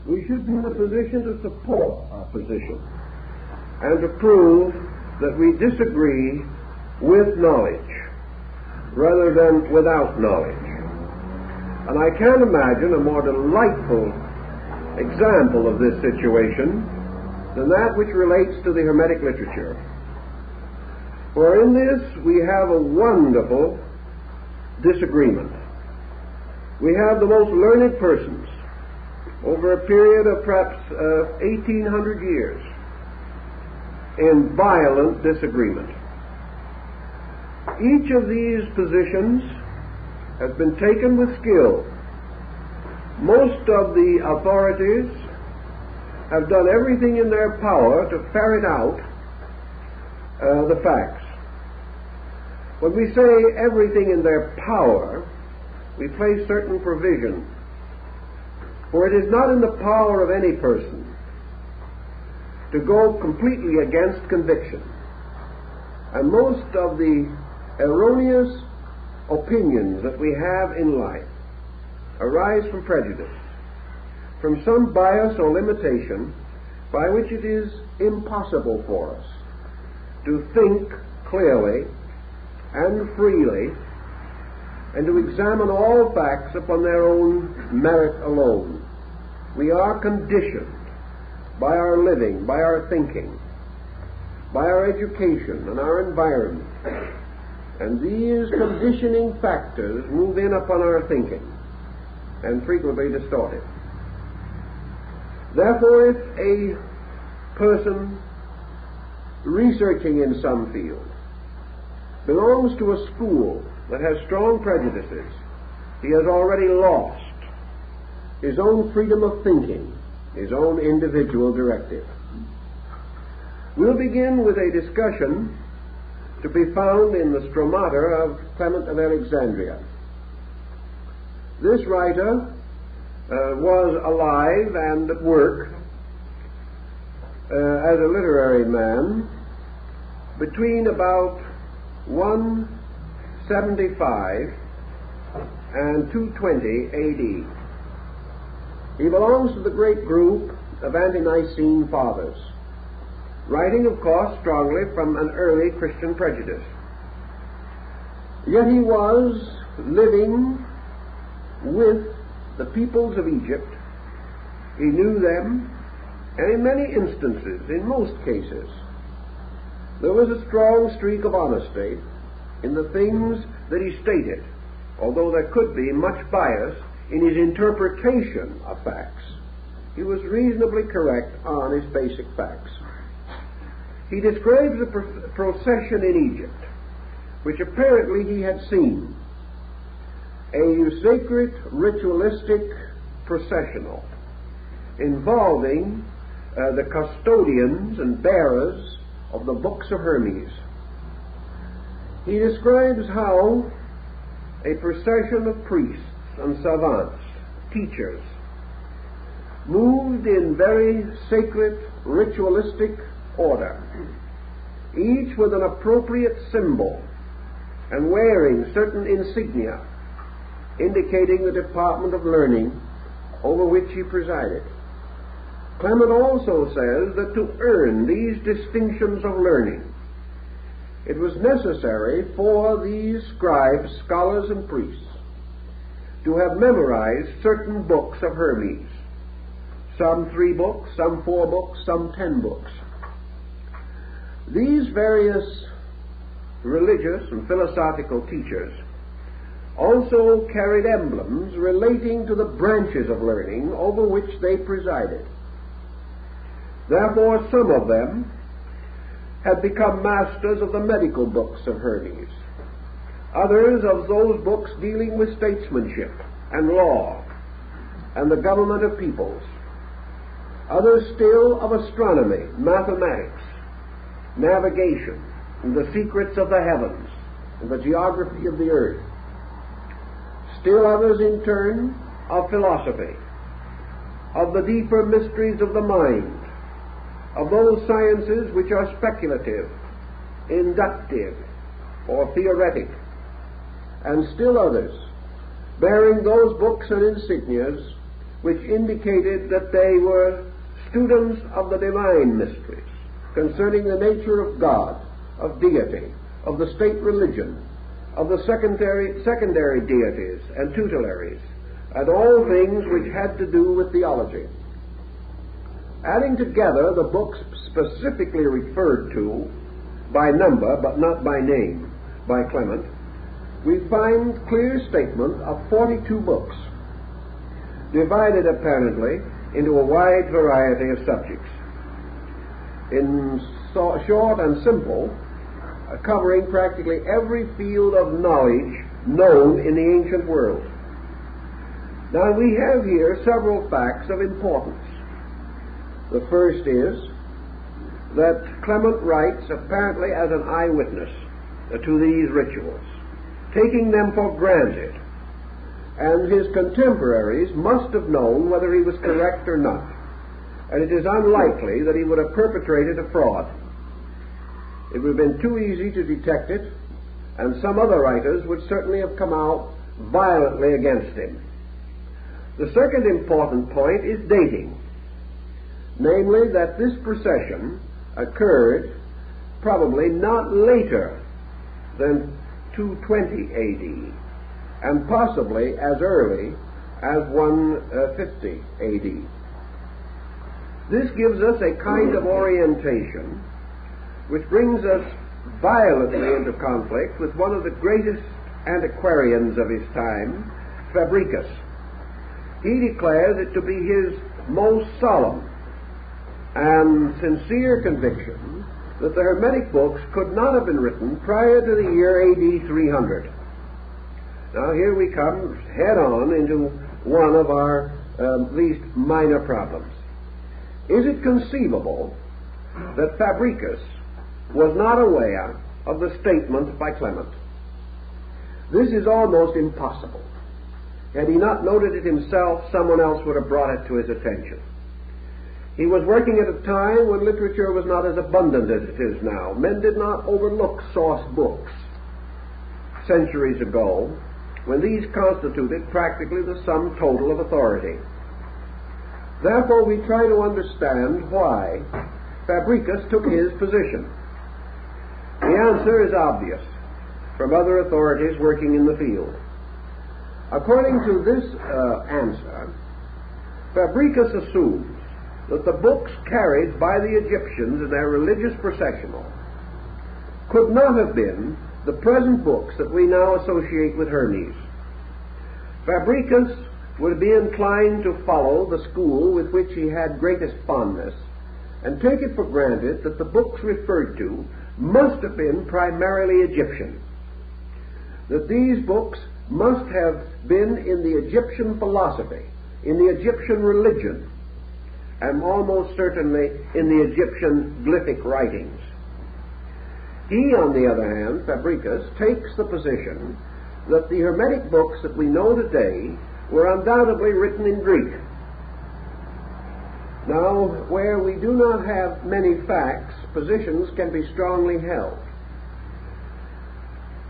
we should be in a position to support our position and to prove that we disagree with knowledge rather than without knowledge. And I can't imagine a more delightful example of this situation than that which relates to the Hermetic literature. For in this we have a wonderful disagreement. We have the most learned persons over a period of perhaps 1,800 years in violent disagreement. Each of these positions has been taken with skill. Most of the authorities have done everything in their power to ferret out the facts. When we say everything in their power, we place certain provision. For it is not in the power of any person to go completely against conviction. And most of the erroneous opinions that we have in life arise from prejudice, from some bias or limitation by which it is impossible for us to think clearly and freely and to examine all facts upon their own merit alone. We are conditioned by our living, by our thinking, by our education and our environment. And these conditioning factors move in upon our thinking and frequently distort it. Therefore, if a person researching in some field belongs to a school that has strong prejudices, he has already lost his own freedom of thinking, his own individual directive. We'll begin with a discussion to be found in the Stromata of Clement of Alexandria. This writer was alive and at work as a literary man between about 175 and 220 A.D. He belongs to the great group of ante-Nicene fathers, writing, of course, strongly from an early Christian prejudice. Yet he was living with the peoples of Egypt. He knew them, and in many instances, in most cases, there was a strong streak of honesty in the things that he stated, although there could be much bias in his interpretation of facts. He was reasonably correct on his basic facts. He describes a procession in Egypt, which apparently he had seen, a sacred ritualistic processional involving the custodians and bearers of the books of Hermes. He describes how a procession of priests and savants, teachers, moved in very sacred ritualistic order, each with an appropriate symbol and wearing certain insignia indicating the department of learning over which he presided. Clement also says that to earn these distinctions of learning, it was necessary for these scribes, scholars, and priests to have memorized certain books of Hermes, some 3 books, some 4 books, some 10 books. These various religious and philosophical teachers also carried emblems relating to the branches of learning over which they presided. Therefore, some of them had become masters of the medical books of Hermes, others of those books dealing with statesmanship and law and the government of peoples, others still of astronomy, mathematics, navigation, and the secrets of the heavens and the geography of the earth, still others in turn of philosophy, of the deeper mysteries of the mind, of those sciences which are speculative, inductive, or theoretic, and still others bearing those books and insignias which indicated that they were students of the divine mysteries concerning the nature of God, of deity, of the state religion, of the secondary deities and tutelaries, and all things which had to do with theology. Adding together the books specifically referred to by number but not by name by Clement, we find clear statement of 42 books, divided apparently into a wide variety of subjects, in short and simple, covering practically every field of knowledge known in the ancient world. Now we have here several facts of importance. The first is that Clement writes apparently as an eyewitness to these rituals, taking them for granted, and his contemporaries must have known whether he was correct or not, and it is unlikely that he would have perpetrated a fraud. It would have been too easy to detect it, and some other writers would certainly have come out violently against him. The second important point is dating, namely that this procession occurred probably not later than 220 AD, and possibly as early as 150 AD. This gives us a kind of orientation which brings us violently into conflict with one of the greatest antiquarians of his time, Fabricius. He declares it to be his most solemn and sincere conviction that the Hermetic books could not have been written prior to the year AD 300. Now here we come head on into one of our least minor problems. Is it conceivable that Fabricius was not aware of the statement by Clement? This is almost impossible. Had he not noted it himself, someone else would have brought it to his attention. He was working at a time when literature was not as abundant as it is now. Men did not overlook source books centuries ago, when these constituted practically the sum total of authority. Therefore, we try to understand why Fabricius took his position. The answer is obvious from other authorities working in the field. According to this answer, Fabricius assumes that the books carried by the Egyptians in their religious processional could not have been the present books that we now associate with Hermes. Fabricius would be inclined to follow the school with which he had greatest fondness and take it for granted that the books referred to must have been primarily Egyptian, that these books must have been in the Egyptian philosophy, in the Egyptian religion, and almost certainly in the Egyptian glyphic writings. He, on the other hand, Fabricius, takes the position that the Hermetic books that we know today were undoubtedly written in Greek. Now, where we do not have many facts, positions can be strongly held.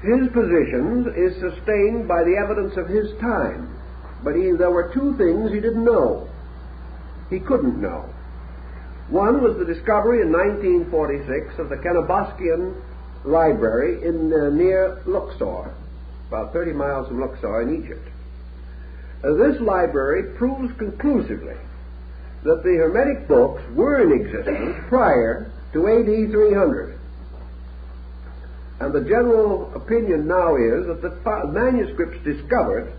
His position is sustained by the evidence of his time, but there were two things he didn't know. He couldn't know. One was the discovery in 1946 of the Cenoboskian Library near Luxor, about 30 miles from Luxor in Egypt. This library proves conclusively that the Hermetic books were in existence prior to AD 300. And the general opinion now is that the manuscripts discovered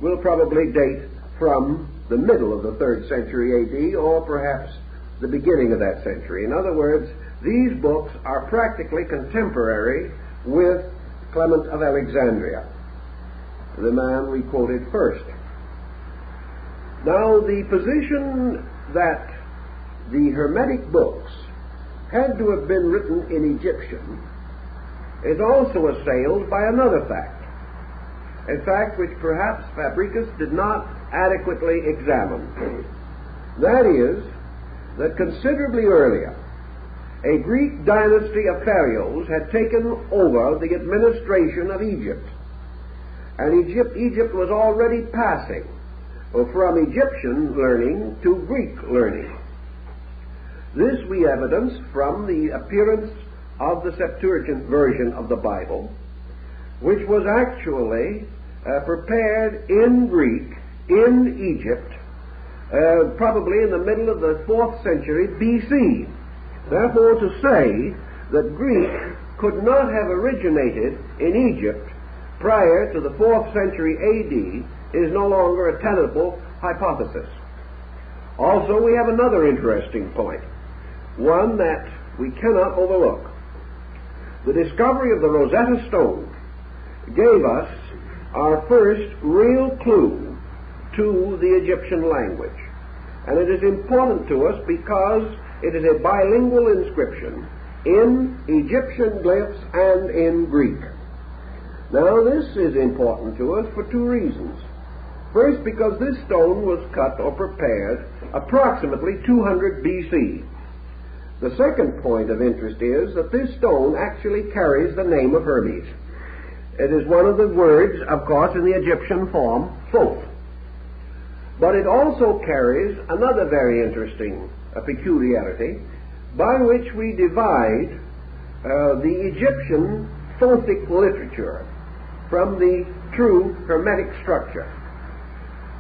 will probably date from the middle of the 3rd century AD, or perhaps the beginning of that century. In other words, these books are practically contemporary with Clement of Alexandria, the man we quoted first. Now, the position that the Hermetic books had to have been written in Egyptian is also assailed by another fact, a fact which perhaps Fabricius did not adequately examine. That is, that considerably earlier, a Greek dynasty of pharaohs had taken over the administration of Egypt, and Egypt was already passing from Egyptian learning to Greek learning. This we evidence from the appearance of the Septuagint version of the Bible, which was actually prepared in Greek in Egypt, probably in the middle of the 4th century B.C. Therefore, to say that Greek could not have originated in Egypt prior to the 4th century A.D. is no longer a tenable hypothesis. Also, we have another interesting point, one that we cannot overlook. The discovery of the Rosetta Stone gave us our first real clue to the Egyptian language. And it is important to us because it is a bilingual inscription in Egyptian glyphs and in Greek. Now, this is important to us for two reasons. First, because this stone was cut or prepared approximately 200 B.C. The second point of interest is that this stone actually carries the name of Hermes. It is one of the words, of course, in the Egyptian form, Thoth. But it also carries another very interesting peculiarity by which we divide the Egyptian Thothic literature from the true Hermetic structure.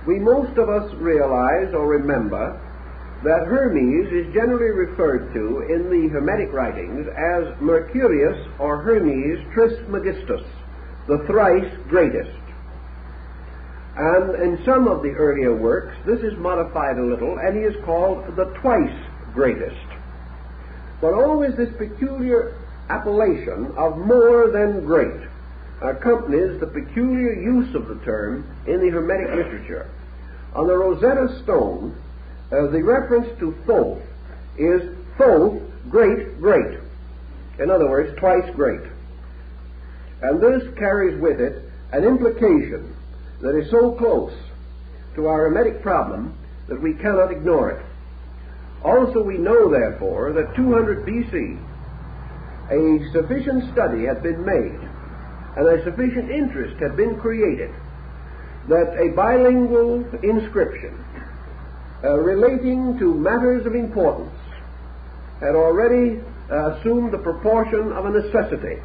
We most of us realize or remember that Hermes is generally referred to in the Hermetic writings as Mercurius or Hermes Trismegistus, the thrice greatest. And in some of the earlier works, this is modified a little, and he is called the twice greatest. But always this peculiar appellation of more than great accompanies the peculiar use of the term in the Hermetic literature. On the Rosetta Stone, the reference to Thoth is Thoth, great, great. In other words, twice great. And this carries with it an implication that is so close to our Hermetic problem that we cannot ignore it. Also, we know, therefore, that 200 B.C., a sufficient study had been made and a sufficient interest had been created that a bilingual inscription relating to matters of importance had already assumed the proportion of a necessity.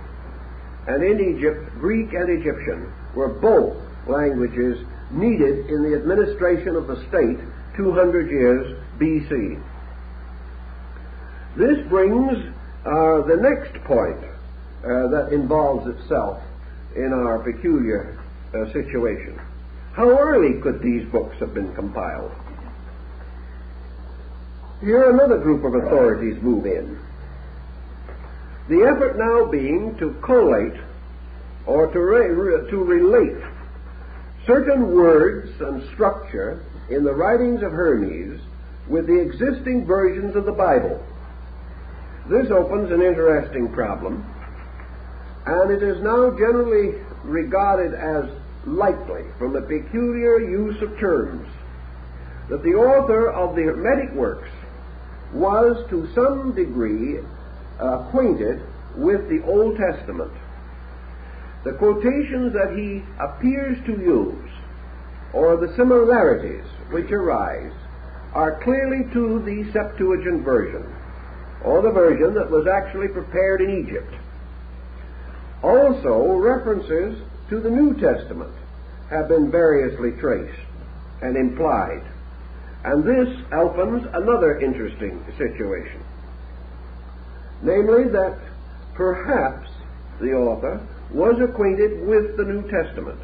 And in Egypt, Greek and Egyptian were both languages needed in the administration of the state 200 years B.C. This brings the next point that involves itself in our peculiar situation. How early could these books have been compiled? Here another group of authorities move in. The effort now being to collate or to relate certain words and structure in the writings of Hermes with the existing versions of the Bible. This opens an interesting problem, and it is now generally regarded as likely, from the peculiar use of terms, that the author of the Hermetic works was to some degree acquainted with the Old Testament. The quotations that he appears to use, or the similarities which arise, are clearly to the Septuagint version, or the version that was actually prepared in Egypt. Also, references to the New Testament have been variously traced and implied, and this opens another interesting situation, namely that perhaps the author was acquainted with the New Testament,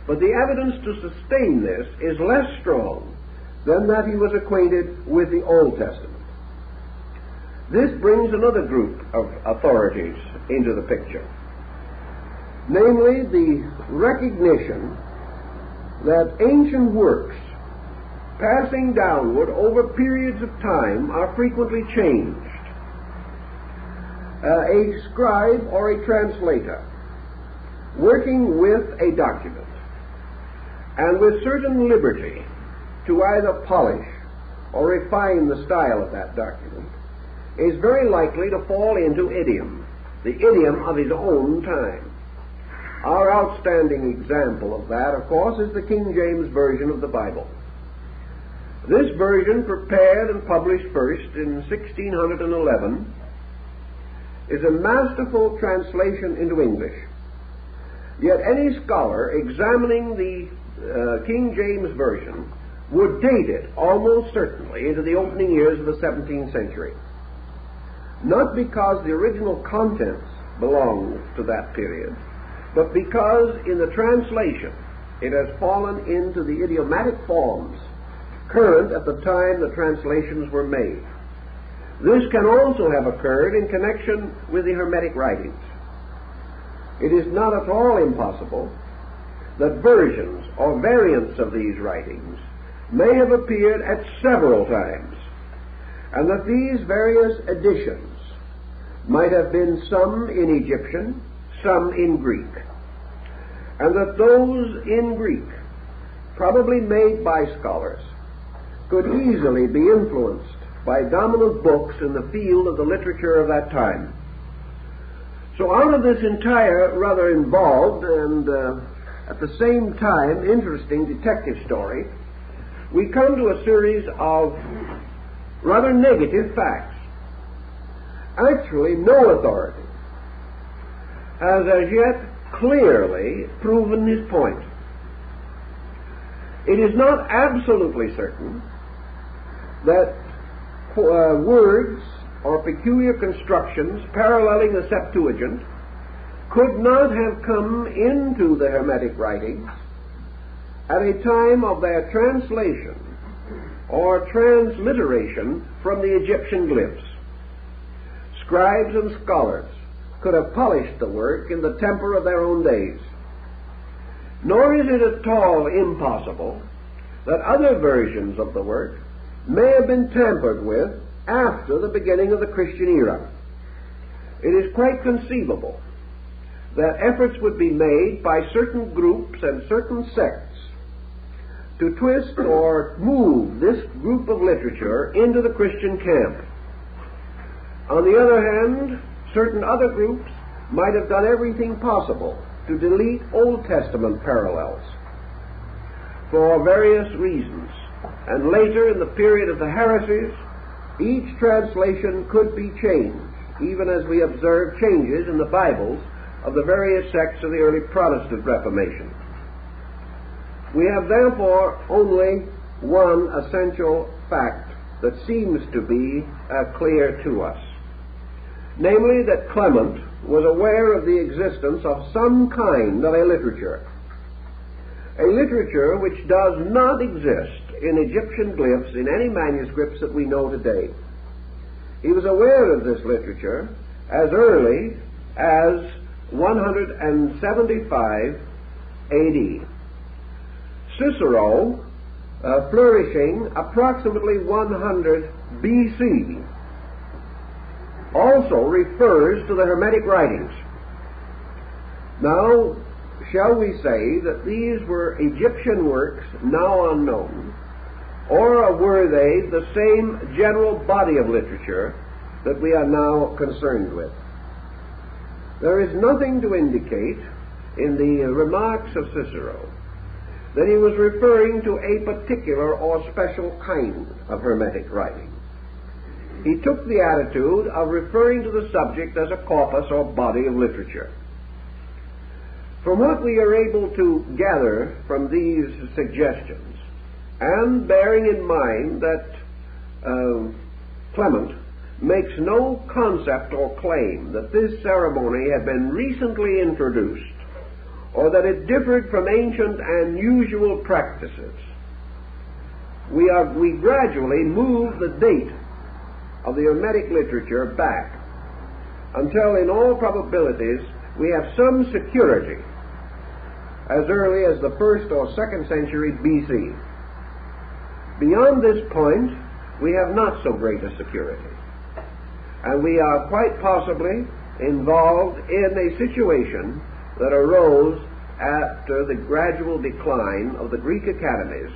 but the evidence to sustain this is less strong than that he was acquainted with the Old Testament. This brings another group of authorities into the picture, namely the recognition that ancient works passing downward over periods of time are frequently changed. A scribe or a translator working with a document and with certain liberty to either polish or refine the style of that document is very likely to fall into idiom, the idiom of his own time. Our outstanding example of that, of course, is the King James Version of the Bible. This version, prepared and published first in 1611, is a masterful translation into English. Yet any scholar examining the King James Version would date it almost certainly into the opening years of the 17th century. Not because the original contents belong to that period, but because in the translation it has fallen into the idiomatic forms current at the time the translations were made. This can also have occurred in connection with the Hermetic writings. It is not at all impossible that versions or variants of these writings may have appeared at several times, and that these various editions might have been some in Egyptian, some in Greek, and that those in Greek, probably made by scholars, could easily be influenced by dominant books in the field of the literature of that time. So out of this entire rather involved and at the same time interesting detective story, we come to a series of rather negative facts. Actually, no authority has as yet clearly proven his point. It is not absolutely certain that words or peculiar constructions paralleling the Septuagint could not have come into the Hermetic writings at a time of their translation or transliteration from the Egyptian glyphs. Scribes and scholars could have polished the work in the temper of their own days. Nor is it at all impossible that other versions of the work may have been tampered with after the beginning of the Christian era. It is quite conceivable that efforts would be made by certain groups and certain sects to twist or move this group of literature into the Christian camp. On the other hand, certain other groups might have done everything possible to delete Old Testament parallels for various reasons. And later, in the period of the heresies, each translation could be changed, even as we observe changes in the Bibles of the various sects of the early Protestant Reformation. We have therefore only one essential fact that seems to be clear to us, namely that Clement was aware of the existence of some kind of a literature which does not exist in Egyptian glyphs in any manuscripts that we know today. He was aware of this literature as early as 175 AD. Cicero, flourishing approximately 100 BC, also refers to the Hermetic writings. Now, shall we say that these were Egyptian works now unknown, or were they the same general body of literature that we are now concerned with? There is nothing to indicate in the remarks of Cicero that he was referring to a particular or special kind of Hermetic writing. He took the attitude of referring to the subject as a corpus or body of literature. From what we are able to gather from these suggestions, and bearing in mind that Clement makes no concept or claim that this ceremony had been recently introduced, or that it differed from ancient and usual practices, we gradually move the date of the Hermetic literature back until, in all probabilities, we have some security as early as the 1st or 2nd century BC. Beyond this point, we have not so great a security, and we are quite possibly involved in a situation that arose after the gradual decline of the Greek academies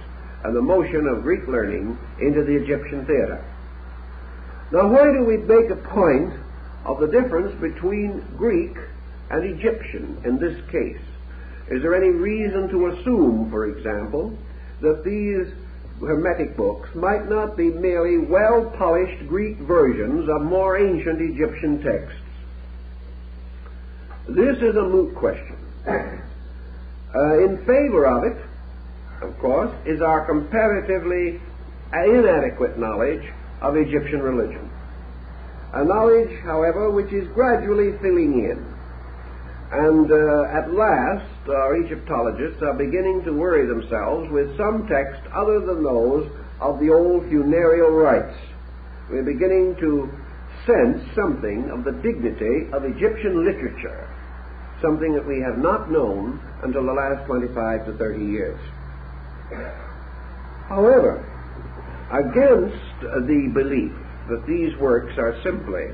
and the motion of Greek learning into the Egyptian theater. Now, why do we make a point of the difference between Greek and Egyptian in this case? Is there any reason to assume, for example, that these Hermetic books might not be merely well-polished Greek versions of more ancient Egyptian texts. This is a moot question. In favor of it, of course, is our comparatively inadequate knowledge of Egyptian religion. A knowledge, however, which is gradually filling in. And at last, our Egyptologists are beginning to worry themselves with some texts other than those of the old funereal rites. We're beginning to sense something of the dignity of Egyptian literature, something that we have not known until the last 25 to 30 years. However, against the belief that these works are simply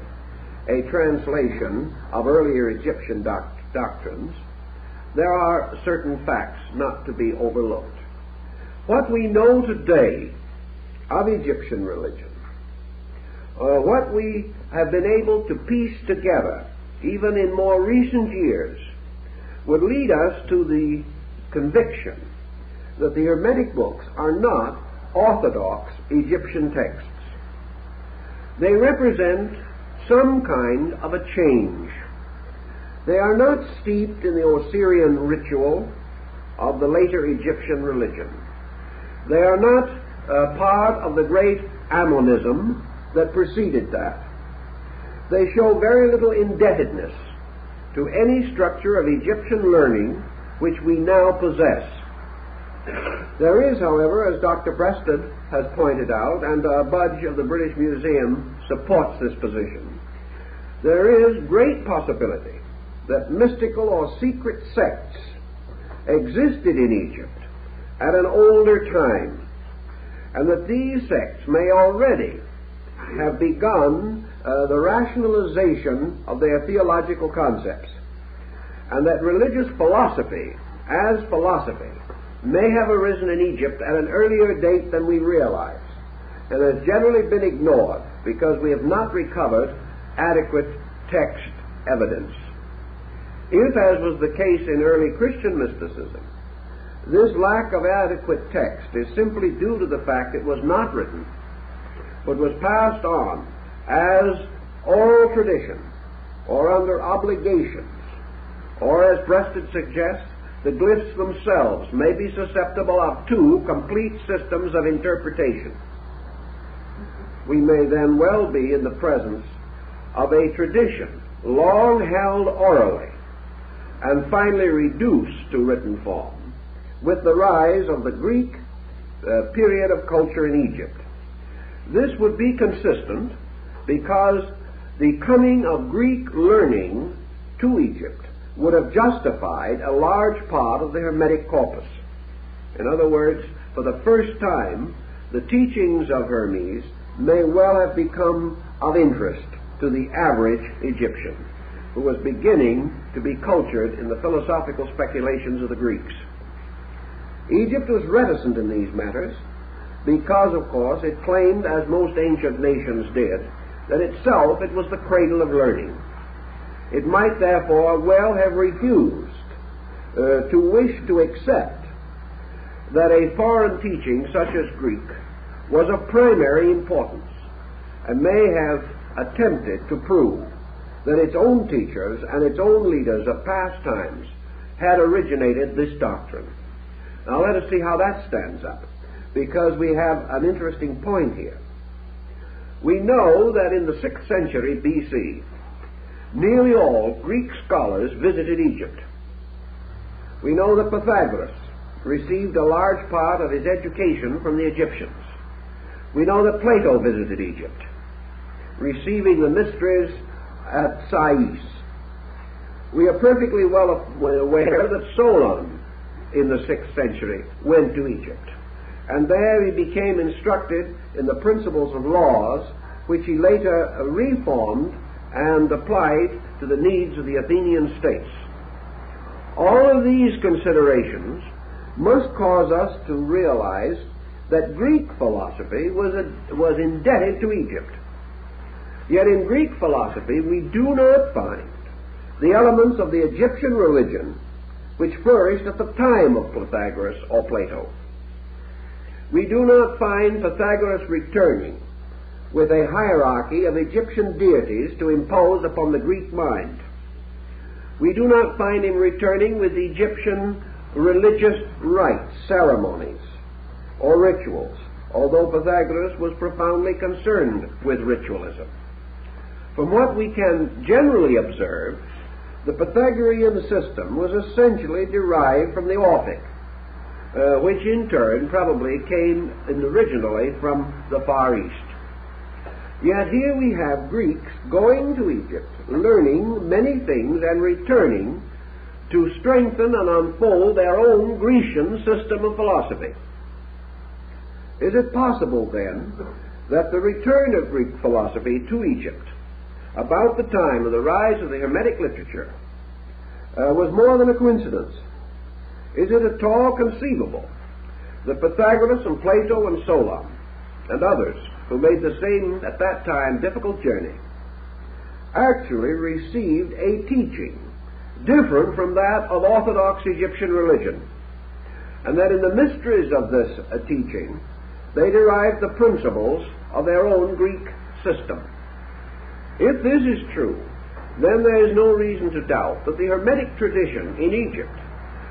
a translation of earlier Egyptian doctrines, there are certain facts not to be overlooked. What we know today of Egyptian religion, what we have been able to piece together, even in more recent years, would lead us to the conviction that the Hermetic books are not orthodox Egyptian texts. They represent some kind of a change. They are not steeped in the Osirian ritual of the later Egyptian religion. They are not part of the great Ammonism that preceded that. They show very little indebtedness to any structure of Egyptian learning which we now possess. There is, however, as Dr. Preston has pointed out, and Budge of the British Museum supports this position, there is great possibility that mystical or secret sects existed in Egypt at an older time, and that these sects may already have begun the rationalization of their theological concepts, and that religious philosophy, as philosophy, may have arisen in Egypt at an earlier date than we realize, and has generally been ignored because we have not recovered adequate text evidence. If, as was the case in early Christian mysticism, this lack of adequate text is simply due to the fact it was not written, but was passed on as oral tradition, or under obligations, or, as Preston suggests, the glyphs themselves may be susceptible of two complete systems of interpretation. We may then well be in the presence of a tradition long held orally and finally reduced to written form with the rise of the Greek period of culture in Egypt. This would be consistent because the coming of Greek learning to Egypt would have justified a large part of the Hermetic corpus. In other words, for the first time, the teachings of Hermes may well have become of interest to the average Egyptian, who was beginning to be cultured in the philosophical speculations of the Greeks. Egypt was reticent in these matters because, of course, it claimed, as most ancient nations did, that itself it was the cradle of learning. It might therefore well have refused to wish to accept that a foreign teaching such as Greek was of primary importance, and may have attempted to prove that its own teachers and its own leaders of past times had originated this doctrine. Now let us see how that stands up, because we have an interesting point here. We know that in the 6th century B.C., nearly all Greek scholars visited Egypt. We know that Pythagoras received a large part of his education from the Egyptians. We know that Plato visited Egypt, receiving the mysteries at Sais. We are perfectly well aware that Solon, in the 6th century, went to Egypt, and there he became instructed in the principles of laws which he later reformed and applied to the needs of the Athenian states. All of these considerations must cause us to realize that Greek philosophy was indebted to Egypt. Yet in Greek philosophy we do not find the elements of the Egyptian religion which flourished at the time of Pythagoras or Plato. we do not find Pythagoras returning with a hierarchy of Egyptian deities to impose upon the Greek mind. We do not find him returning with Egyptian religious rites, ceremonies, or rituals, although Pythagoras was profoundly concerned with ritualism. From what we can generally observe, the Pythagorean system was essentially derived from the Orphic, which in turn probably came originally from the Far East. Yet here we have Greeks going to Egypt, learning many things and returning to strengthen and unfold their own Grecian system of philosophy. Is it possible then that the return of Greek philosophy to Egypt about the time of the rise of the Hermetic literature was more than a coincidence? Is it at all conceivable that Pythagoras and Plato and Solon and others who made the same, at that time, difficult journey, actually received a teaching different from that of Orthodox Egyptian religion, and that in the mysteries of this teaching they derived the principles of their own Greek system? If this is true, then there is no reason to doubt that the Hermetic tradition in Egypt,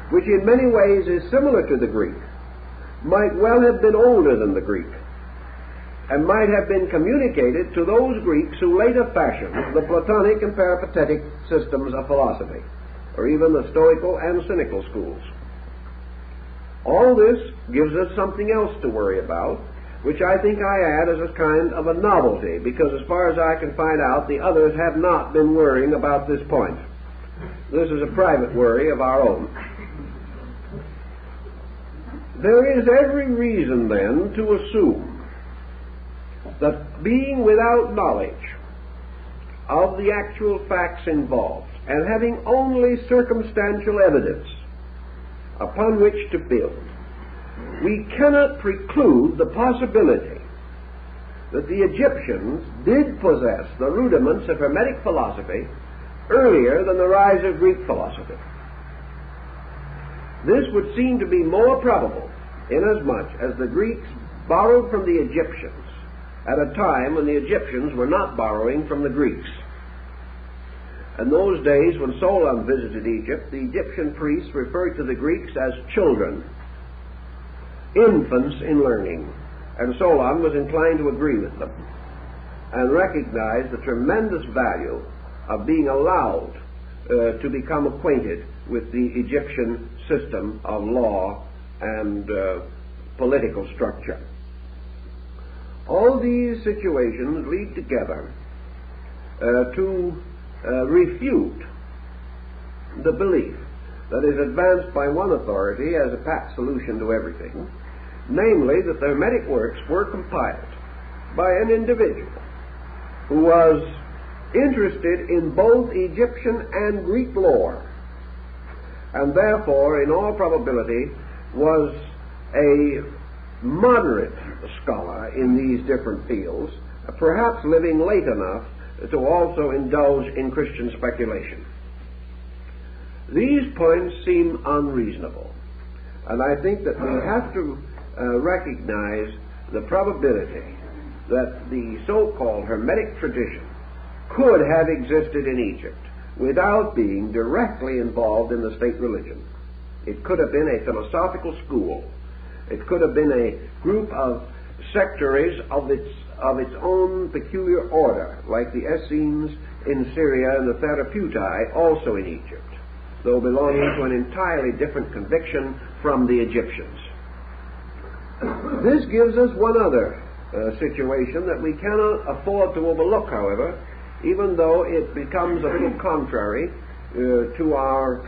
which in many ways is similar to the Greek, might well have been older than the Greek, and might have been communicated to those Greeks who later fashioned the Platonic and Peripatetic systems of philosophy, or even the Stoical and Cynical schools. All this gives us something else to worry about, which I think I add as a kind of a novelty, because as far as I can find out, the others have not been worrying about this point. This is a private worry of our own. There is every reason, then, to assume that being without knowledge of the actual facts involved, and having only circumstantial evidence upon which to build, we cannot preclude the possibility that the Egyptians did possess the rudiments of Hermetic philosophy earlier than the rise of Greek philosophy. This would seem to be more probable inasmuch as the Greeks borrowed from the Egyptians at a time when the Egyptians were not borrowing from the Greeks. In those days when Solon visited Egypt, the Egyptian priests referred to the Greeks as children, infants in learning, and Solon was inclined to agree with them and recognize the tremendous value of being allowed to become acquainted with the Egyptian system of law and political structure. All these situations lead together to refute the belief that is advanced by one authority as a pat solution to everything, namely that the Hermetic works were compiled by an individual who was interested in both Egyptian and Greek lore, and therefore, in all probability, was a moderate scholar in these different fields, perhaps living late enough to also indulge in Christian speculation. These points seem unreasonable, and I think that we have to recognize the probability that the so-called Hermetic tradition could have existed in Egypt without being directly involved in the state religion. It could have been a philosophical school. It could have been a group of sectaries of its own peculiar order, like the Essenes in Syria and the Therapeutae also in Egypt, though belonging to an entirely different conviction from the Egyptians. This gives us one other situation that we cannot afford to overlook, however, even though it becomes a little contrary to our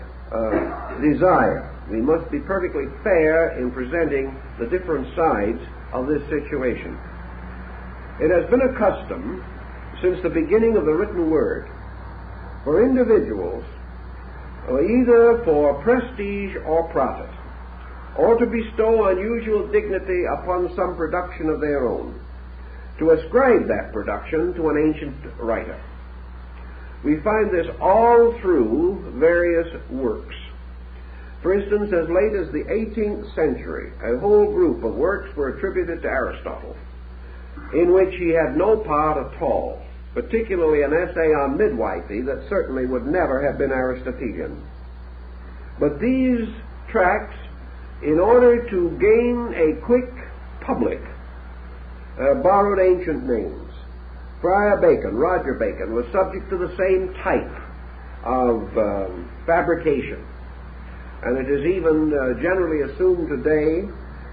desire. We must be perfectly fair in presenting the different sides of this situation. It has been a custom since the beginning of the written word for individuals, either for prestige or profit, or to bestow unusual dignity upon some production of their own, to ascribe that production to an ancient writer. We find this all through various works. For instance, as late as the 18th century, a whole group of works were attributed to Aristotle, in which he had no part at all, particularly an essay on midwifery that certainly would never have been Aristotelian. But these tracts, in order to gain a quick public, borrowed ancient names. Friar Bacon, Roger Bacon, was subject to the same type of fabrication. And it is even generally assumed today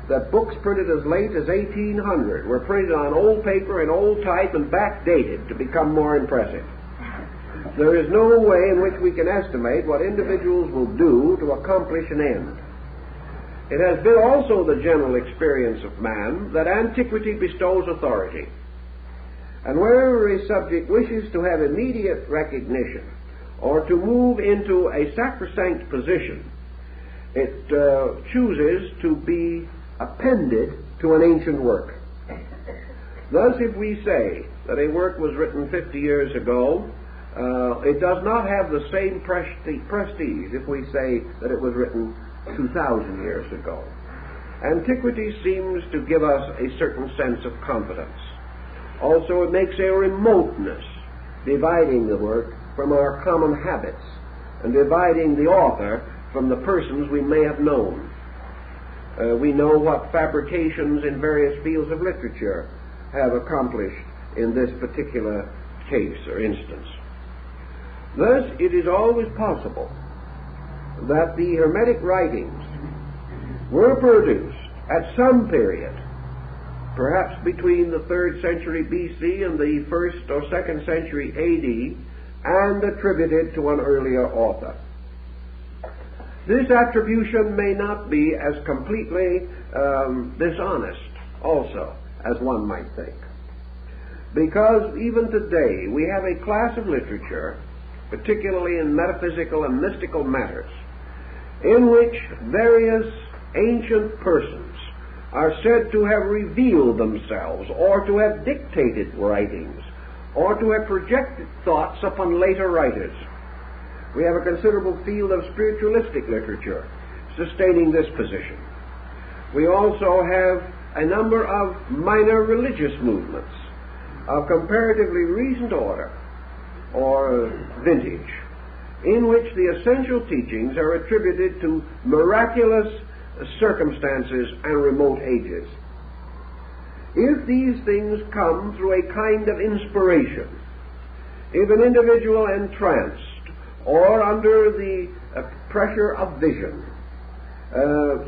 that books printed as late as 1800 were printed on old paper in old type and backdated to become more impressive. There is no way in which we can estimate what individuals will do to accomplish an end. It has been also the general experience of man that antiquity bestows authority. And wherever a subject wishes to have immediate recognition or to move into a sacrosanct position, it chooses to be appended to an ancient work. Thus, if we say that a work was written 50 years ago, it does not have the same prestige if we say that it was written 2,000 years ago. Antiquity seems to give us a certain sense of confidence. Also, it makes a remoteness, dividing the work from our common habits and dividing the author from the persons we may have known. We know what fabrications in various fields of literature have accomplished in this particular case or instance. Thus, it is always possible that the Hermetic writings were produced at some period, perhaps between the 3rd century BC and the 1st or 2nd century AD, and attributed to an earlier author. This attribution may not be as completely dishonest also as one might think, because even today we have a class of literature, particularly in metaphysical and mystical matters, in which various ancient persons are said to have revealed themselves, or to have dictated writings, or to have projected thoughts upon later writers. We have a considerable field of spiritualistic literature sustaining this position. We also have a number of minor religious movements of comparatively recent order or vintage, in which the essential teachings are attributed to miraculous circumstances and remote ages. If these things come through a kind of inspiration, if an individual entranced or under the pressure of vision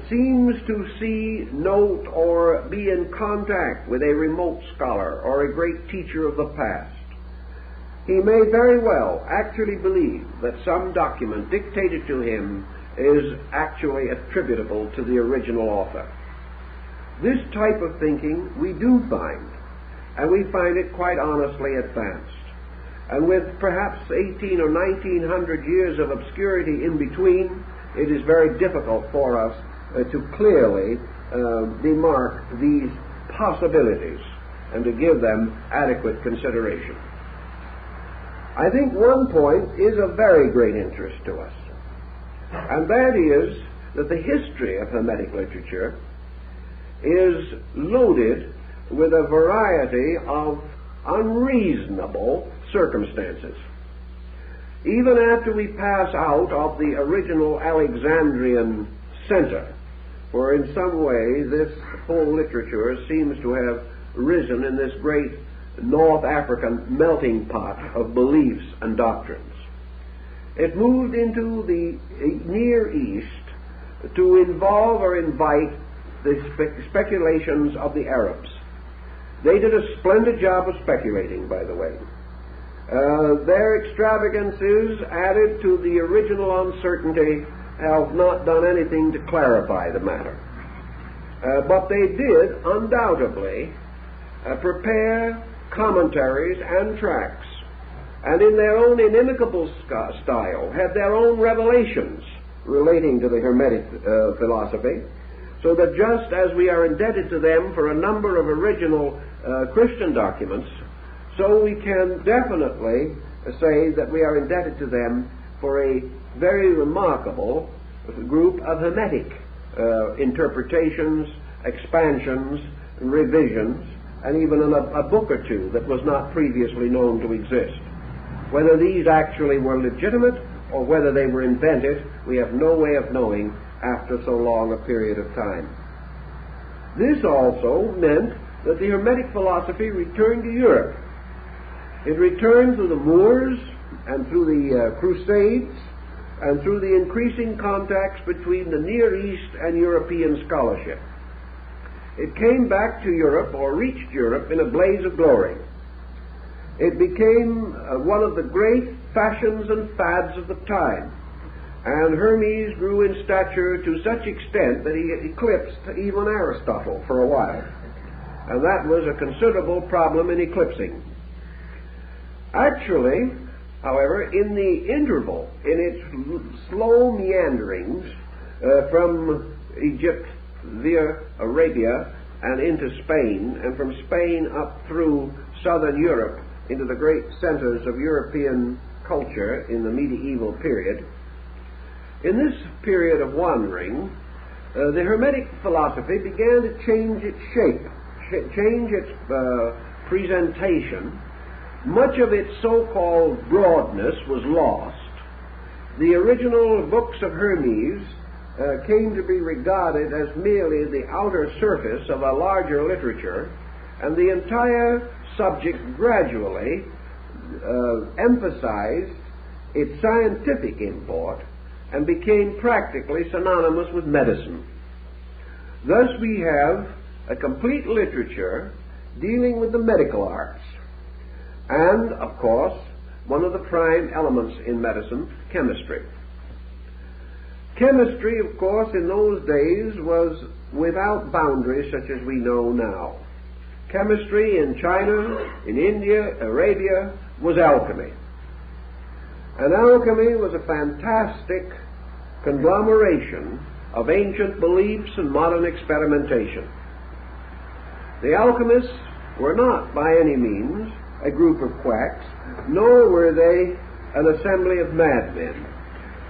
seems to see, note, or be in contact with a remote scholar or a great teacher of the past, he may very well actually believe that some document dictated to him is actually attributable to the original author. This type of thinking we do find, and we find it quite honestly advanced. And with perhaps 18 or 1900 years of obscurity in between, it is very difficult for us to clearly demark these possibilities and to give them adequate consideration. I think one point is of very great interest to us, and that is that the history of Hermetic literature is loaded with a variety of unreasonable circumstances. Even after we pass out of the original Alexandrian center, for in some way this whole literature seems to have risen in this great North African melting pot of beliefs and doctrines, it moved into the Near East to involve or invite the speculations of the Arabs. They did a splendid job of speculating, by the way. Their extravagances added to the original uncertainty have not done anything to clarify the matter. But they did undoubtedly prepare commentaries and tracts, and in their own inimicable style had their own revelations relating to the Hermetic philosophy, so that just as we are indebted to them for a number of original Christian documents, so we can definitely say that we are indebted to them for a very remarkable group of Hermetic interpretations, expansions, revisions, and even a book or two that was not previously known to exist. Whether these actually were legitimate or whether they were invented, we have no way of knowing after so long a period of time. This also meant that the Hermetic philosophy returned to Europe. It returned through the Moors and through the Crusades and through the increasing contacts between the Near East and European scholarship. It came back to Europe, or reached Europe, in a blaze of glory. It became one of the great fashions and fads of the time, and Hermes grew in stature to such extent that he eclipsed even Aristotle for a while, and that was a considerable problem in eclipsing. Actually, however, in the interval, in its slow meanderings from Egypt via Arabia and into Spain, and from Spain up through southern Europe into the great centers of European culture in the medieval period, in this period of wandering, the Hermetic philosophy began to change its shape, change its presentation. Much of its so-called broadness was lost. The original books of Hermes came to be regarded as merely the outer surface of a larger literature, and the entire subject gradually emphasized its scientific import and became practically synonymous with medicine. Thus we have a complete literature dealing with the medical arts, and, of course, one of the prime elements in medicine, chemistry. Chemistry, of course, in those days was without boundaries such as we know now. Chemistry in China, in India, Arabia, was alchemy. And alchemy was a fantastic conglomeration of ancient beliefs and modern experimentation. The alchemists were not by any means a group of quacks, nor were they an assembly of madmen.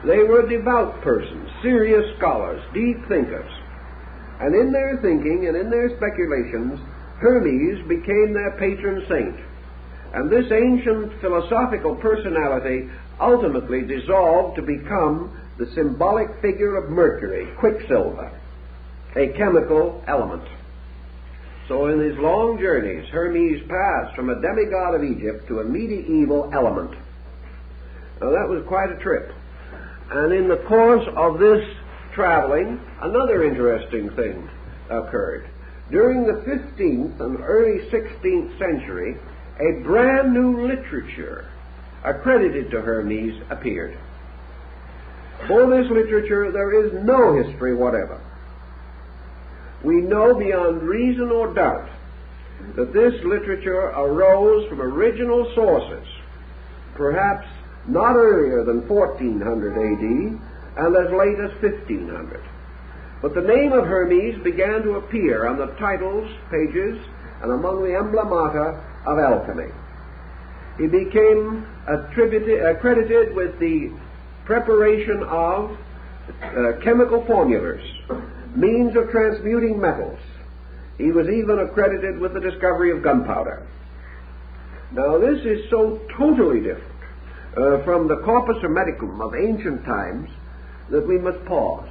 They were devout persons, serious scholars, deep thinkers. And in their thinking and in their speculations, Hermes became their patron saint. And this ancient philosophical personality ultimately dissolved to become the symbolic figure of Mercury, Quicksilver, a chemical element. So in his long journeys, Hermes passed from a demigod of Egypt to a medieval element. Now that was quite a trip. And in the course of this traveling, another interesting thing occurred. During the 15th and early 16th century, a brand new literature accredited to Hermes appeared. For this literature there is no history whatever. We know beyond reason or doubt that this literature arose from original sources, perhaps not earlier than 1400 AD and as late as 1500. But the name of Hermes began to appear on the titles, pages, and among the emblemata of alchemy. He became accredited with the preparation of chemical formulas, means of transmuting metals. He was even accredited with the discovery of gunpowder. Now this is so totally different from the corpus hermeticum of ancient times that we must pause.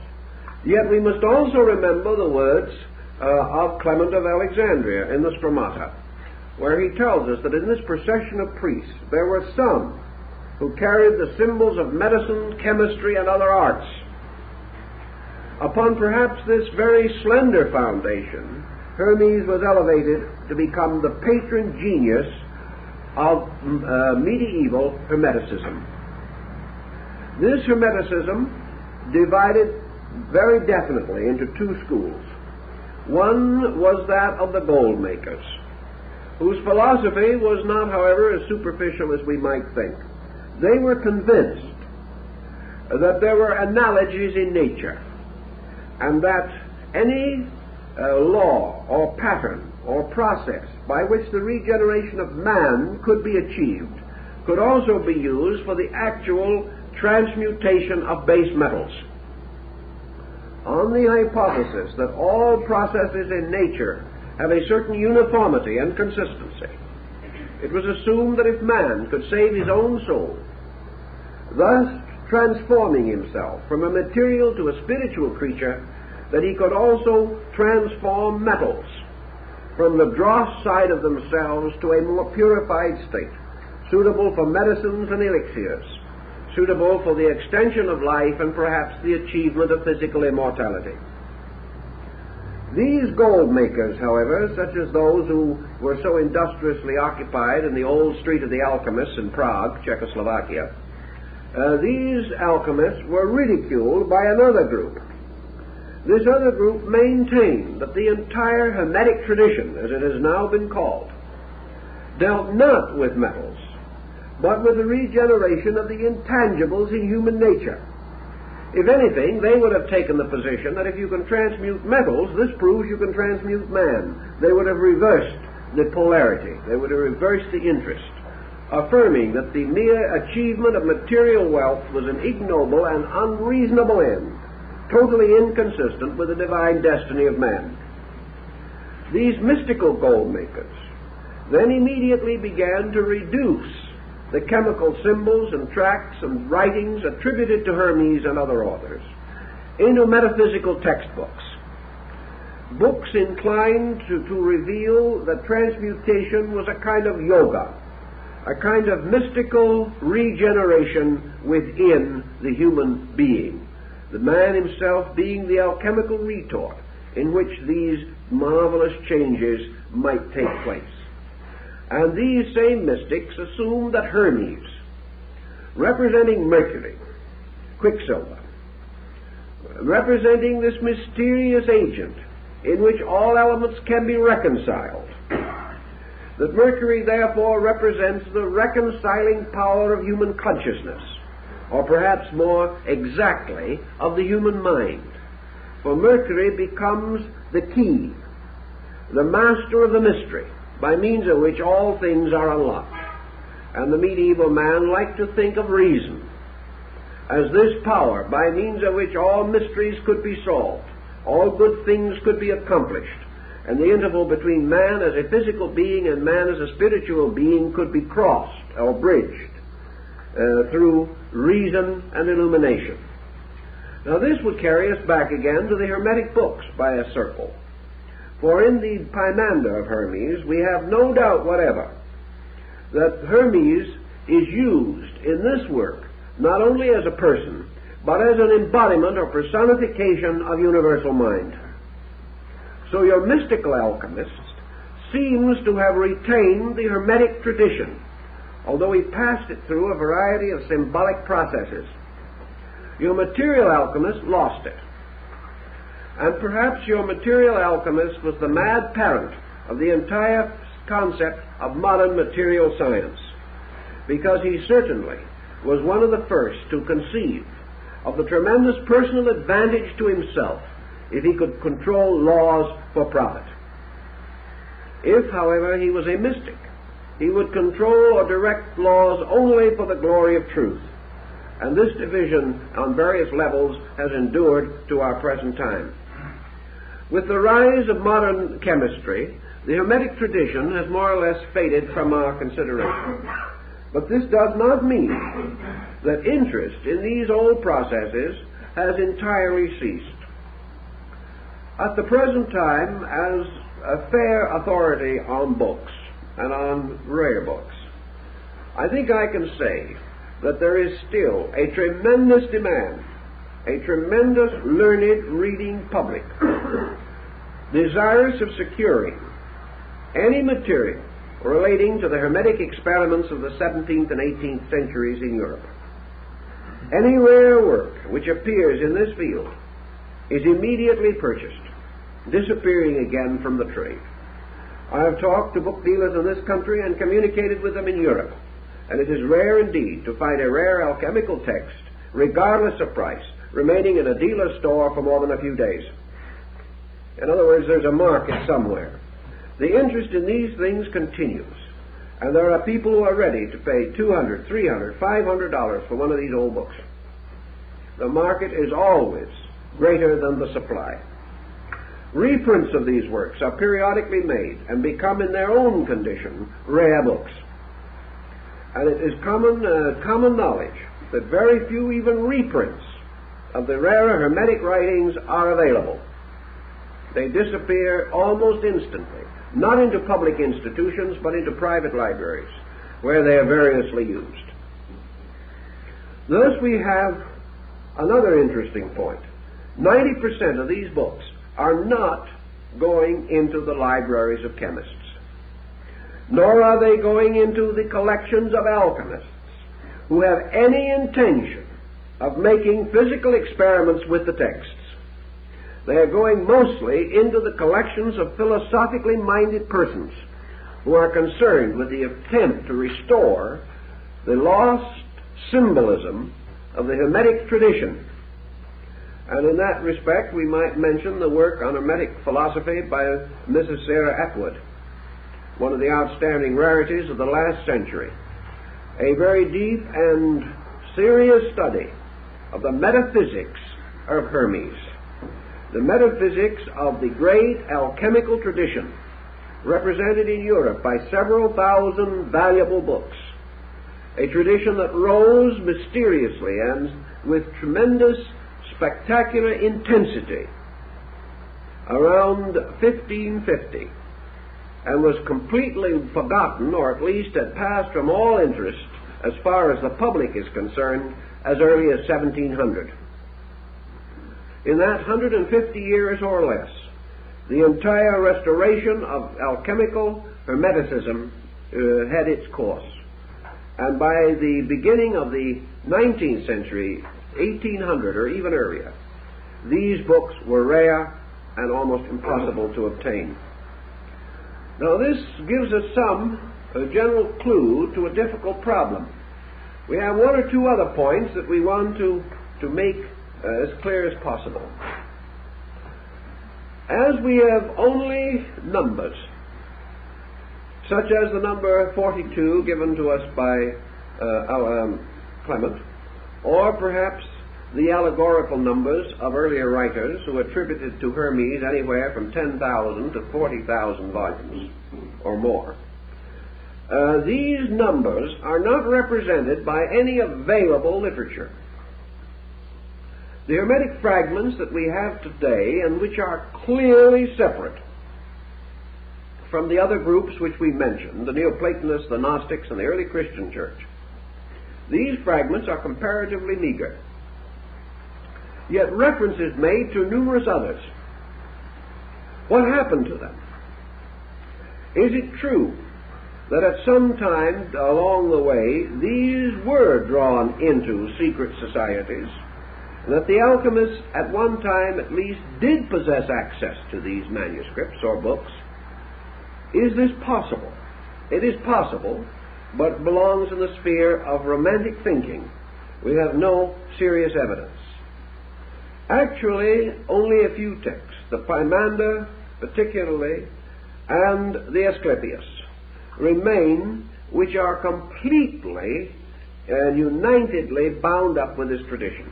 Yet we must also remember the words of Clement of Alexandria in the Stromata, where he tells us that in this procession of priests there were some who carried the symbols of medicine, chemistry, and other arts. Upon perhaps this very slender foundation, Hermes was elevated to become the patron genius of medieval Hermeticism. This Hermeticism divided very definitely into two schools. One was that of the gold makers, whose philosophy was not, however, as superficial as we might think. They were convinced that there were analogies in nature, and that any law or pattern or process by which the regeneration of man could be achieved could also be used for the actual transmutation of base metals. on the hypothesis that all processes in nature have a certain uniformity and consistency, it was assumed that if man could save his own soul, thus transforming himself from a material to a spiritual creature, that he could also transform metals from the dross side of themselves to a more purified state, suitable for medicines and elixirs, suitable for the extension of life and perhaps the achievement of physical immortality. These gold makers, however, such as those who were so industriously occupied in the old Street of the Alchemists in Prague, Czechoslovakia, these alchemists were ridiculed by another group. This other group maintained that the entire Hermetic tradition, as it has now been called, dealt not with metals, but with the regeneration of the intangibles in human nature. If anything, they would have taken the position that if you can transmute metals, this proves you can transmute man. They would have reversed the polarity. They would have reversed the interest, affirming that the mere achievement of material wealth was an ignoble and unreasonable end, totally inconsistent with the divine destiny of man. These mystical gold makers then immediately began to reduce the chemical symbols and tracts and writings attributed to Hermes and other authors into metaphysical textbooks, books inclined to reveal that transmutation was a kind of yoga, a kind of mystical regeneration within the human being, the man himself being the alchemical retort in which these marvelous changes might take place. And these same mystics assumed that Hermes, representing Mercury, Quicksilver, representing this mysterious agent in which all elements can be reconciled, that Mercury therefore represents the reconciling power of human consciousness, or perhaps more exactly of the human mind. For Mercury becomes the key, the master of the mystery, by means of which all things are unlocked. And the medieval man liked to think of reason as this power by means of which all mysteries could be solved, all good things could be accomplished, and the interval between man as a physical being and man as a spiritual being could be crossed or bridged through reason and illumination. Now this would carry us back again to the Hermetic books by a circle. For in the Pymander of Hermes, we have no doubt whatever that Hermes is used in this work not only as a person, but as an embodiment or personification of universal mind. So your mystical alchemist seems to have retained the Hermetic tradition, although he passed it through a variety of symbolic processes. Your material alchemist lost it. And perhaps your material alchemist was the mad parent of the entire concept of modern material science, because he certainly was one of the first to conceive of the tremendous personal advantage to himself if he could control laws for profit. If, however, he was a mystic, he would control or direct laws only for the glory of truth. And this division on various levels has endured to our present time. With the rise of modern chemistry, the Hermetic tradition has more or less faded from our consideration. But this does not mean that interest in these old processes has entirely ceased. At the present time, as a fair authority on books and on rare books, I think I can say that there is still a tremendous demand, a tremendous learned reading public, desirous of securing any material relating to the Hermetic experiments of the 17th and 18th centuries in Europe. Any rare work which appears in this field is immediately purchased, disappearing again from the trade. I have talked to book dealers in this country and communicated with them in Europe, and it is rare indeed to find a rare alchemical text, regardless of price, remaining in a dealer's store for more than a few days. In other words, there's a market somewhere. The interest in these things continues, and there are people who are ready to pay $200, $300, $500 for one of these old books. The market is always greater than the supply. Reprints of these works are periodically made and become in their own condition rare books. And it is common knowledge that very few even reprints of the rarer Hermetic writings are available. They disappear almost instantly, not into public institutions, but into private libraries, where they are variously used. Thus we have another interesting point. 90% of these books are not going into the libraries of chemists, nor are they going into the collections of alchemists who have any intention of making physical experiments with the texts. They are going mostly into the collections of philosophically minded persons who are concerned with the attempt to restore the lost symbolism of the Hermetic tradition. And in that respect, we might mention the work on Hermetic philosophy by Mrs. Sarah Atwood, one of the outstanding rarities of the last century. A very deep and serious study of the metaphysics of Hermes, the metaphysics of the great alchemical tradition, represented in Europe by several thousand valuable books, a tradition that rose mysteriously and with tremendous spectacular intensity around 1550, and was completely forgotten, or at least had passed from all interest as far as the public is concerned, as early as 1700. In that 150 years or less, the entire restoration of alchemical Hermeticism had its course. And by the beginning of the 19th century, 1800 or even earlier, these books were rare and almost impossible to obtain. Now this gives us some general clue to a difficult problem. We have one or two other points that we want to make as clear as possible. As we have only numbers, such as the number 42 given to us by Clement, or perhaps the allegorical numbers of earlier writers who attributed to Hermes anywhere from 10,000 to 40,000 volumes or more. These numbers are not represented by any available literature. The Hermetic fragments that we have today, and which are clearly separate from the other groups which we mentioned, the Neoplatonists, the Gnostics, and the early Christian church, these fragments are comparatively meager. Yet reference is made to numerous others. What happened to them? Is it true that at some time along the way these were drawn into secret societies, and that the alchemists at one time at least did possess access to these manuscripts or books? Is this possible? It is possible, but belongs in the sphere of romantic thinking. We have no serious evidence. Actually, only a few texts, the Pymander particularly, and the Asclepius, remain, which are completely and unitedly bound up with this tradition.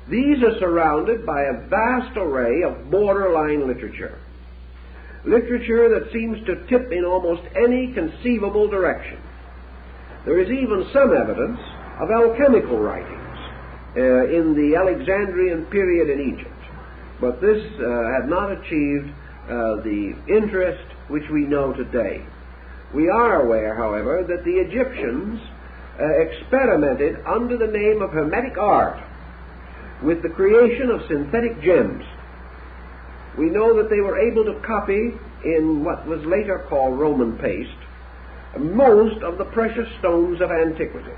These are surrounded by a vast array of borderline literature that seems to tip in almost any conceivable direction. There is even some evidence of alchemical writings in the Alexandrian period in Egypt, but this had not achieved the interest which we know today. We are aware, however, that the Egyptians experimented under the name of Hermetic art with the creation of synthetic gems. We know that they were able to copy, in what was later called Roman paste, most of the precious stones of antiquity.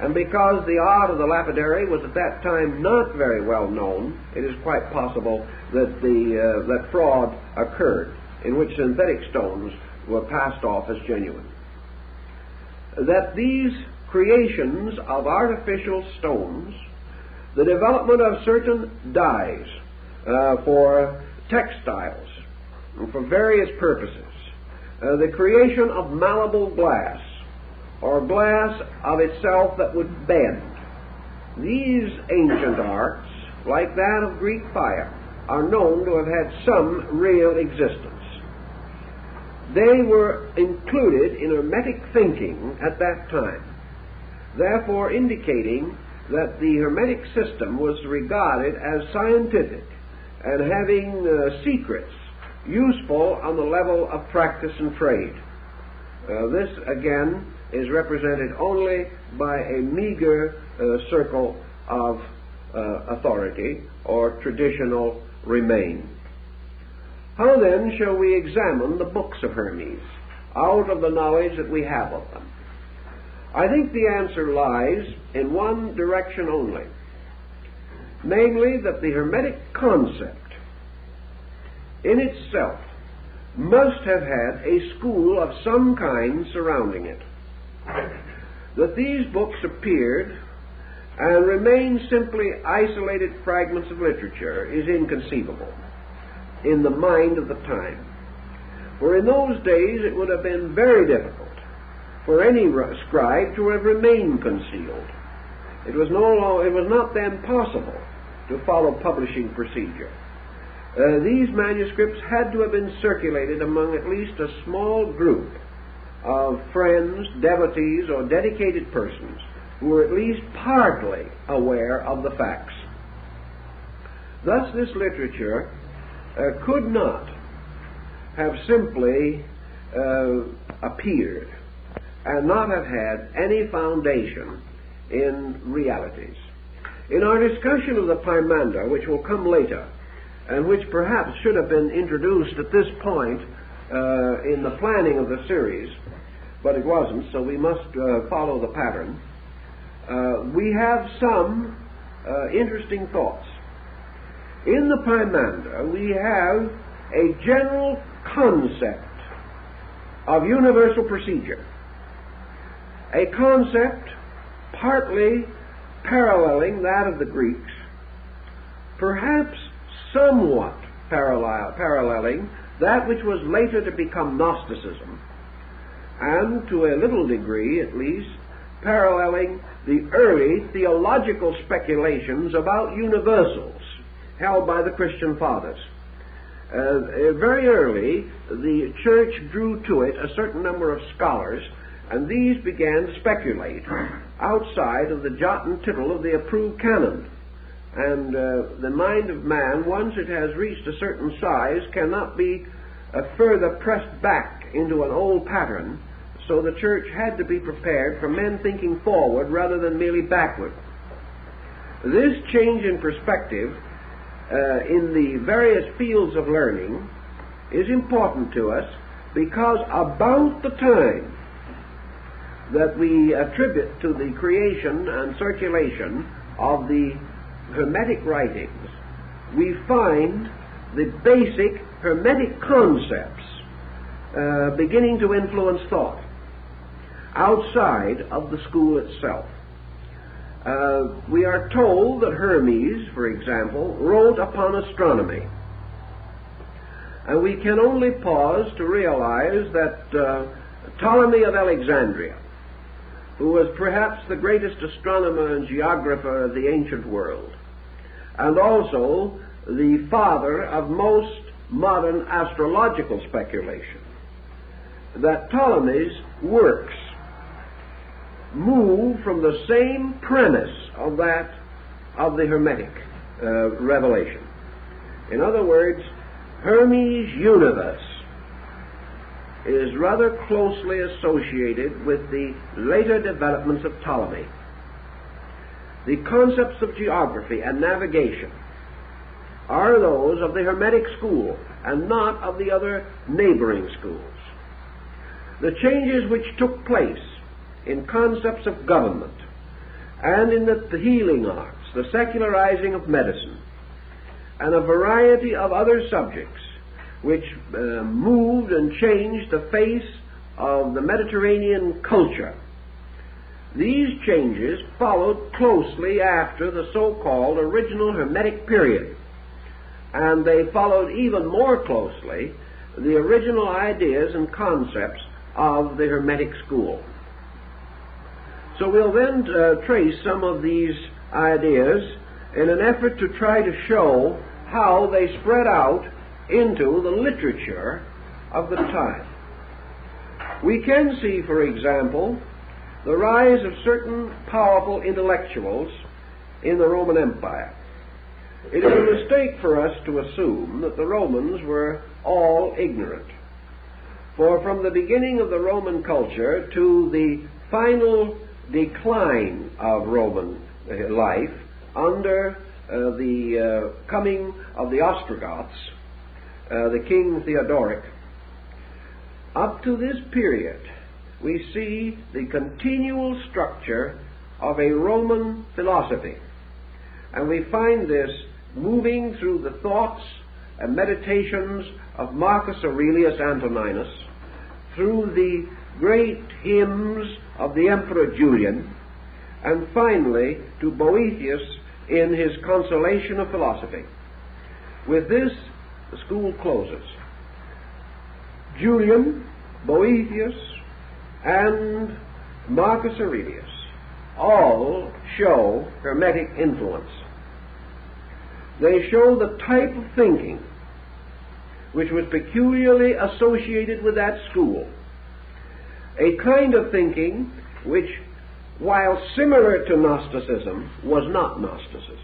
And because the art of the lapidary was at that time not very well known, it is quite possible that that fraud occurred, in which synthetic stones were passed off as genuine. That these creations of artificial stones, the development of certain dyes for textiles and for various purposes, the creation of malleable glass, or glass of itself that would bend, these ancient arts like that of Greek fire, are known to have had some real existence. They were included in Hermetic thinking at that time, therefore indicating that the Hermetic system was regarded as scientific and having secrets useful on the level of practice and trade. This, again, is represented only by a meager circle of authority or traditional remain. How then shall we examine the books of Hermes out of the knowledge that we have of them? I think the answer lies in one direction only, namely that the Hermetic concept in itself must have had a school of some kind surrounding it. That these books appeared and remained simply isolated fragments of literature is inconceivable in the mind of the time. For in those days it would have been very difficult for any scribe to have remained concealed. It was not then possible to follow publishing procedure. These manuscripts had to have been circulated among at least a small group of friends, devotees, or dedicated persons who were at least partly aware of the facts. Thus this literature could not have simply appeared and not have had any foundation in realities. In our discussion of the Pymander, which will come later, and which perhaps should have been introduced at this point in the planning of the series, but it wasn't, so we must follow the pattern. We have some interesting thoughts. In the Pymander, we have a general concept of universal procedure, a concept partly paralleling that of the Greeks, perhaps somewhat paralleling that which was later to become Gnosticism, and to a little degree at least paralleling the early theological speculations about universals held by the Christian fathers. Very early the church drew to it a certain number of scholars, and these began to speculate outside of the jot and tittle of the approved canon. And the mind of man, once it has reached a certain size, cannot be further pressed back into an old pattern, so the church had to be prepared for men thinking forward rather than merely backward. This change in perspective in the various fields of learning is important to us, because about the time that we attribute to the creation and circulation of the Hermetic writings, we find the basic Hermetic concepts beginning to influence thought outside of the school itself. We are told that Hermes, for example, wrote upon astronomy. And we can only pause to realize that Ptolemy of Alexandria, who was perhaps the greatest astronomer and geographer of the ancient world, and also the father of most modern astrological speculation, that Ptolemy's works move from the same premise of that of the Hermetic revelation. In other words, Hermes' universe is rather closely associated with the later developments of Ptolemy. The concepts of geography and navigation are those of the Hermetic school and not of the other neighboring schools. The changes which took place in concepts of government and in the healing arts, the secularizing of medicine, and a variety of other subjects which moved and changed the face of the Mediterranean culture. These changes followed closely after the so-called original Hermetic period, and they followed even more closely the original ideas and concepts of the Hermetic school. So we'll then trace some of these ideas in an effort to try to show how they spread out into the literature of the time. We can see, for example, the rise of certain powerful intellectuals in the Roman Empire. It is a mistake for us to assume that the Romans were all ignorant. For from the beginning of the Roman culture to the final decline of Roman life under the coming of the Ostrogoths, the king Theodoric, up to this period, we see the continual structure of a Roman philosophy. And we find this moving through the thoughts and meditations of Marcus Aurelius Antoninus, through the great hymns of the Emperor Julian, and finally to Boethius in his Consolation of Philosophy. With this, the school closes. Julian, Boethius, and Marcus Aurelius all show Hermetic influence. They show the type of thinking which was peculiarly associated with that school, a kind of thinking which, while similar to Gnosticism, was not Gnosticism.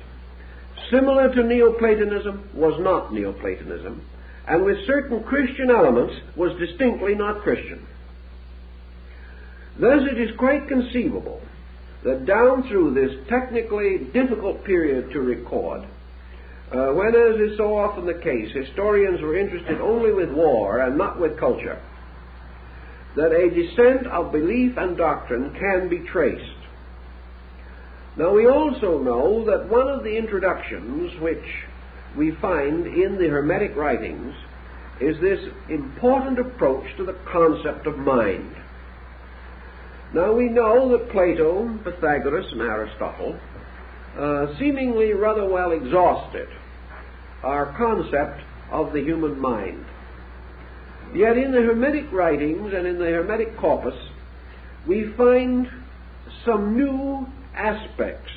Similar to Neoplatonism, was not Neoplatonism, and with certain Christian elements, was distinctly not Christian. Thus it is quite conceivable that down through this technically difficult period to record, when, as is so often the case, historians were interested only with war and not with culture, that a descent of belief and doctrine can be traced. Now we also know that one of the introductions which we find in the Hermetic writings is this important approach to the concept of mind. Now we know that Plato, Pythagoras, and Aristotle seemingly rather well exhausted our concept of the human mind. Yet in the Hermetic writings and in the Hermetic corpus, we find some new aspects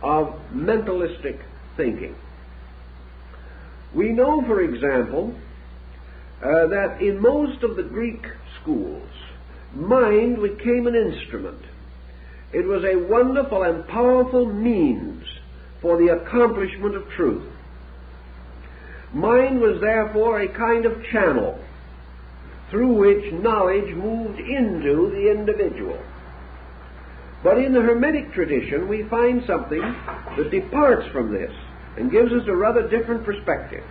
of mentalistic thinking. We know, for example, that in most of the Greek schools, mind became an instrument. It was a wonderful and powerful means for the accomplishment of truth. Mind was therefore a kind of channel through which knowledge moved into the individual. But in the Hermetic tradition we find something that departs from this and gives us a rather different perspective.